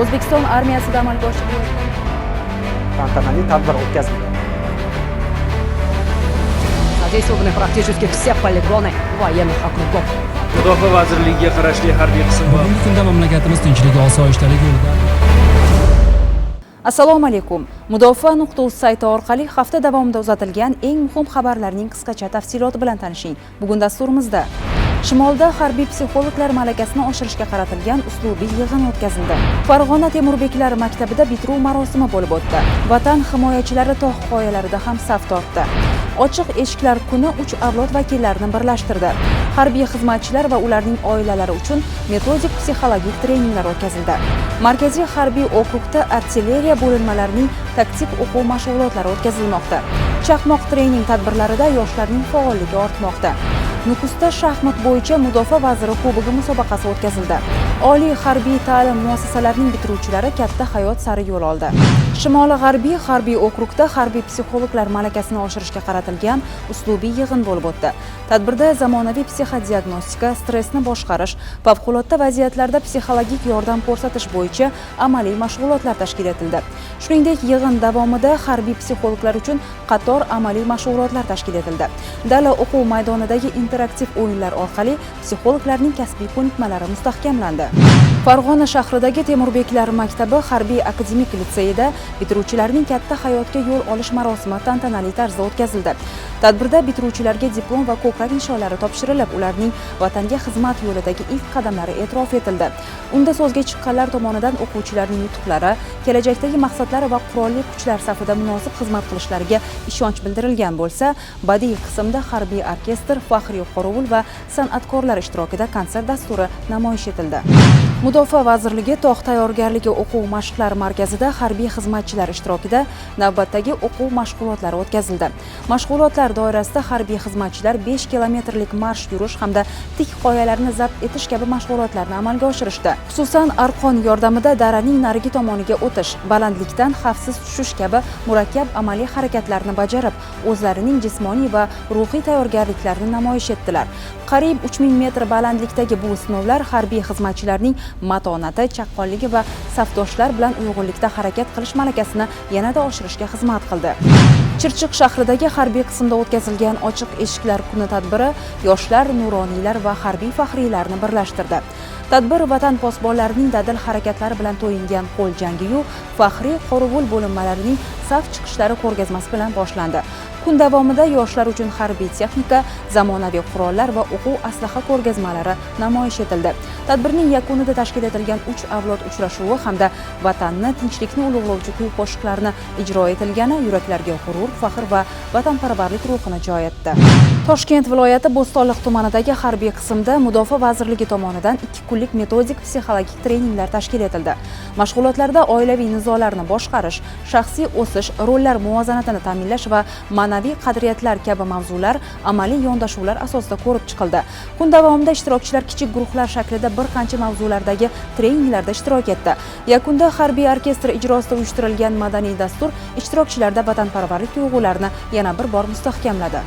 O'zbekiston armiyasida amalga oshirilayotgan tantanali tadbir o'tkazildi. Задействованы практически все полигоны военных округов. Mudofaa vazirligiga qarashli harbiy qism va bugungi kunda mamlakatimiz tinchlik, osoyishtalik yo'lida. Assalomu alaykum. Mudofaa.uz sayti orqali hafta davomida uzatilgan eng muhim xabarlarning qisqacha tafsiloti bilan tanishing. Bugun dasturimizda Shimolda harbiy psixologlar malakasini oshirishga qaratilgan uslubiy yig'in o'tkazildi. Farg'ona Temurbeklar maktabida bitiruv marosimi bo'lib o'tdi. Vatan himoyachilari tog' qoyalarida ham saf tortdi. Ochiq eshiklar kuni 3 avlod vakillarini birlashtirdi. Harbiy xizmatchilar va ularning oilalari uchun metodik psixologik treninglar o'tkazildi. Markaziy harbiy okrugda artilleriya bo'linmalarining taktik o'quv mashg'ulotlari o'tkazilmoqda. Chaqmoq trening tadbirlarida yoshlarning faolligi ortmoqda. Nukusda shaxmat bo'yicha Mudofaa vaziri kubogi musobaqasi o'tkazildi. Oliy harbiy ta'lim muassasalarining bitiruvchilari katta hayot sari yo'l oldi. Shimoliy g'arbiy harbiy okrugda harbiy psixologlar malakasini oshirishga qaratilgan uslubiy yig'in bo'lib o'tdi. Tadbirda zamonaviy psixodiagnostika, stressni boshqarish, favqulodda vaziyatlarda psixologik yordam ko'rsatish bo'yicha amaliy mashg'ulotlar tashkil etildi. Shuningdek, yig'in davomida harbiy psixologlar uchun qator amaliy mashg'ulotlar tashkil etildi. Dala o'quv maydonidagi interaktiv o'yinlar orqali psixologlarning kasbiy ko'nikmalari mustahkamlandi. Farg'ona shahridagi Temurbeklar maktabi harbiy akademik litseyida bitiruvchilarning katta hayotga yo'l olish marosimi tantanali tarzda o'tkazildi. Tadbirda bitiruvchilarga diplom va ko'krak nishonlari topshirilib, ularning vatanga xizmat yo'lidagi ilk qadamlari e'tirof etildi. Unda so'zga chiqqanlar tomonidan o'quvchilarning yutuqlari, kelajakdagi maqsadlari va qurolli kuchlar safida munosib xizmat qilishlariga ishonch bildirilgan bo'lsa, badiiy qismda harbiy orkestr, faxriy qorovul va san'atkorlar ishtirokida konsert dasturi namoyish etildi. Mudofaa vazirligi tog' tayyorgarligi o'quv mashqlar markazida harbiy xizmatchilar ishtirokida navbatdagi o'quv mashg'ulotlari o'tkazildi. Mashg'ulotlar doirasida harbiy xizmatchilar 5 kilometrlik marsh yurish hamda tik qoyalarni zabt etish kabi mashg'ulotlarni amalga oshirishdi. Xususan, arqon yordamida daraning narigi tomoniga o'tish, balandlikdan xavfsiz tushish kabi murakkab amaliy harakatlarni bajarib, o'zlarining jismoniy va ruhiy tayyorgarliklarini namoyish etdilar. Qariyb 3000 metr balandlikdagi bu sinovlar harbiy xizmatchilarning matonati, chaqqonligi va safdoshlar bilan uyg'unlikda harakat qilish malakasini yanada oshirishga xizmat qildi. Chirchiq shahridagi harbiy qismda o'tkazilgan ochiq eshiklar kuni tadbiri yoshlar, nuroniylar va harbiy faxriylarni birlashtirdi. Tadbir vatan posbonlarining dadil harakatlari bilan to'yingan qo'l jangi-yu faxriy qorovul bo'linmalarining saf chiqishlari ko'rgazmasi bilan boshlandi. Kun davomida yoshlar uchun harbiy texnika, zamonaviy qurollar va o'quv aslaha ko'rgazmalari namoyish etildi. Tadbirning yakunida tashkil etilgan 3 avlod uchrashuvi hamda vatanni, tinchlikni ulug'lovchi kuy-qo'shiqlarni ijro etilgani yuraklarga g'urur, faxr va vatanparvarlik ruhini joy etdi. Toshkent viloyati Bo'stonliq tumanidagi harbiy qismda Mudofaa vazirligi tomonidan 2 kunlik metodik psixologik treninglar tashkil etildi. Mashg'ulotlarda oilaviy nizolarni boshqarish, shaxsiy o'sish, rollar muvozanatini ta'minlash va ma'naviy qadriyatlar kabi mavzular amaliy yondashuvlar asosida ko'rib chiqildi. Kun davomida ishtirokchilar kichik guruhlar shaklida bir qancha mavzulardagi treninglarda ishtirok etdi. Yakunda harbiy orkestr ijrosida uyushtirilgan madaniy dastur ishtirokchilarda vatanparvarlik tuyg'ularini yana bir bor mustahkamladi.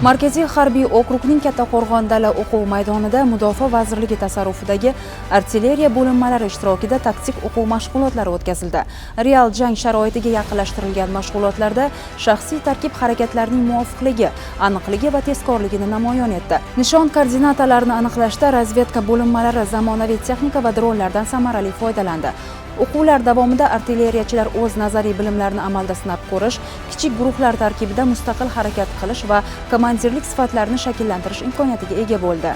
Markaziy harbiy okrugning Kattaqo'rg'on dala o'quv maydonida Mudofaa vazirligi tasarrufidagi artilleriya bo'linmalari ishtirokida taktik o'quv mashg'ulotlari o'tkazildi. Real jang sharoitiga yaqinlashtirilgan mashg'ulotlarda shaxsiy tarkib harakatlarining muvofiqligi, aniqligi va tezkorligini namoyon etdi. Nishon koordinatalarini aniqlashda razvedka bo'linmalari zamonaviy texnika va dronlardan samarali foydalandi. O'quvlar davomida artilleriyachilar o'z nazariy bilimlarini amalda sinab ko'rish, kichik guruhlar tarkibida mustaqil harakat qilish va komandirlik sifatlarini shakllantirish imkoniyatiga ega bo'ldi.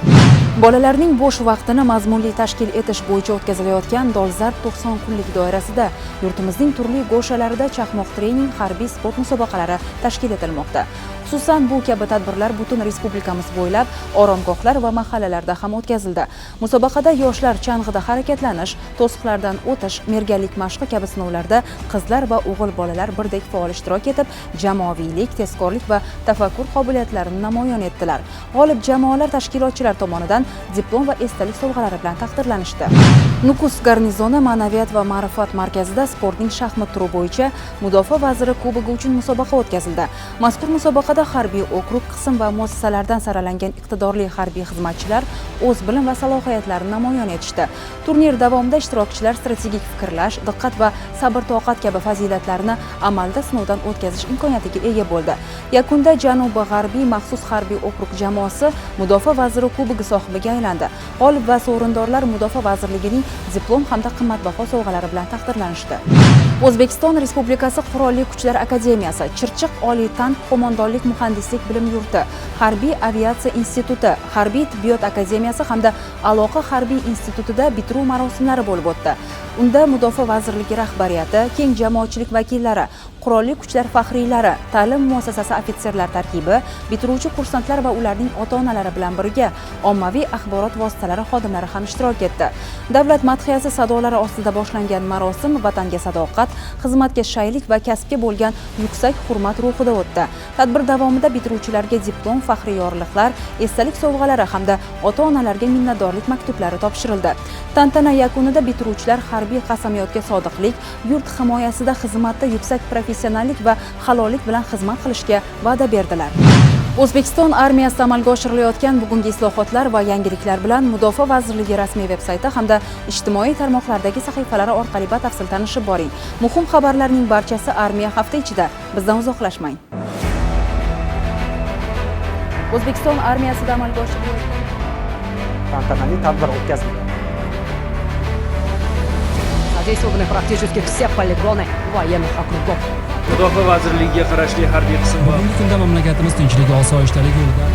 Bolalarning bo'sh vaqtini mazmunli tashkil etish bo'yicha o'tkazilayotgan Dolzarb 90 kunlik doirasida yurtimizning turli go'shalarida chaqmoq trening, harbiy sport musobaqalari tashkil etilmoqda. Xususan, bu kabi tadbirlar butun respublikamiz bo'ylab oromgohlar va mahallalarda ham o'tkazildi. Musobaqada yoshlar chang'ida harakatlanish, to'siqlardan o'tish, merganlik mashqi kabi sinovlarda qizlar va o'g'il bolalar birdek faol ishtirok etib, jamoaviylik, tezkorlik va tafakkur qobiliyatlarini namoyon etdilar. G'olib jamoalar tashkilotchilar tomonidan diplom va esdalik sovg'alari bilan taqdirlanishdi. Nukus garnizoni ma'naviyat va ma'rifat markazida sportning shaxmat turi bo'yicha Mudofaa vaziri kubogi uchun musobaqa o'tkazildi. Mazkur musobaqada Buxoroda harbiy okrug qism va muassasalardan saralangan iqtidorli harbiy xizmatchilar o'z bilim va salohiyatlarini namoyon etishdi. Turnir davomida ishtirokchilar strategik fikrlash, diqqat va sabr-toqat kabi fazilatlarni amalda sinovdan o'tkazish imkoniyatiga ega bo'ldi. Yakunda Janubi-G'arbiy maxsus harbiy okrug jamoasi Mudofaa vaziri kubogi sohibiga aylandi. G'olib va sovrindorlar Mudofaa vazirligining diplom hamda qimmatbaho sovg'alari bilan taqdirlanishdi. O'zbekiston Respublikasi Qurolli Kuchlar Akademiyasi, Chirchiq Oliy tank qo'mondonlik muhandislik bilim yurti, Harbiy aviatsiya instituti, Harbiy tibbiyot akademiyasi hamda Aloqa harbiy institutida bitiruv marosimlari bo'lib o'tdi. Unda Mudofaa vazirligi rahbariyati, keng jamoatchilik vakillari, Qurolli kuchlar faxriylari, ta'lim muassasasi ofitserlar tarkibi, bitiruvchi kursantlar va ularning ota-onalari bilan birga ommaviy axborot vositalari xodimlari ham ishtirok etdi. Davlat madhiyasi sadolari ostida boshlangan marosim vatanga sadoqat, xizmatga shaylik va kasbga bo'lgan yuksak hurmat ruhida o'tdi. Tadbir davomida bitiruvchilarga diplom, faxriy yorliqlar, esdalik sovg'alari hamda ota-onalarga minnatdorlik maktublari topshirildi. Tantana yakunida bitiruvchilar harbiy qasamyodga sodiqlik, yurt himoyasida xizmatda yuksak professionallik va halollik bilan xizmat qilishga va'da berdilar. O'zbekiston armiyasida amalga oshirilayotgan bugungi islohotlar va yangiliklar bilan Mudofaa vazirligi rasmiy veb-sayti hamda ijtimoiy tarmoqlardagi sahifalari orqali batafsil tanishib boring. Muhim xabarlarning barchasi armiya hafta ichida. Bizdan uzoqlashmang. O'zbekiston armiyasida amalga oshirilayotgan tantanali tadbir o'tkazildi. Задействованы практически все полигоны военных округов. Mudofaa vazirligiga qarashli harbiy qism va Bugungi kunda mamlakatimiz tinchlik, osoyishtalik yo'lida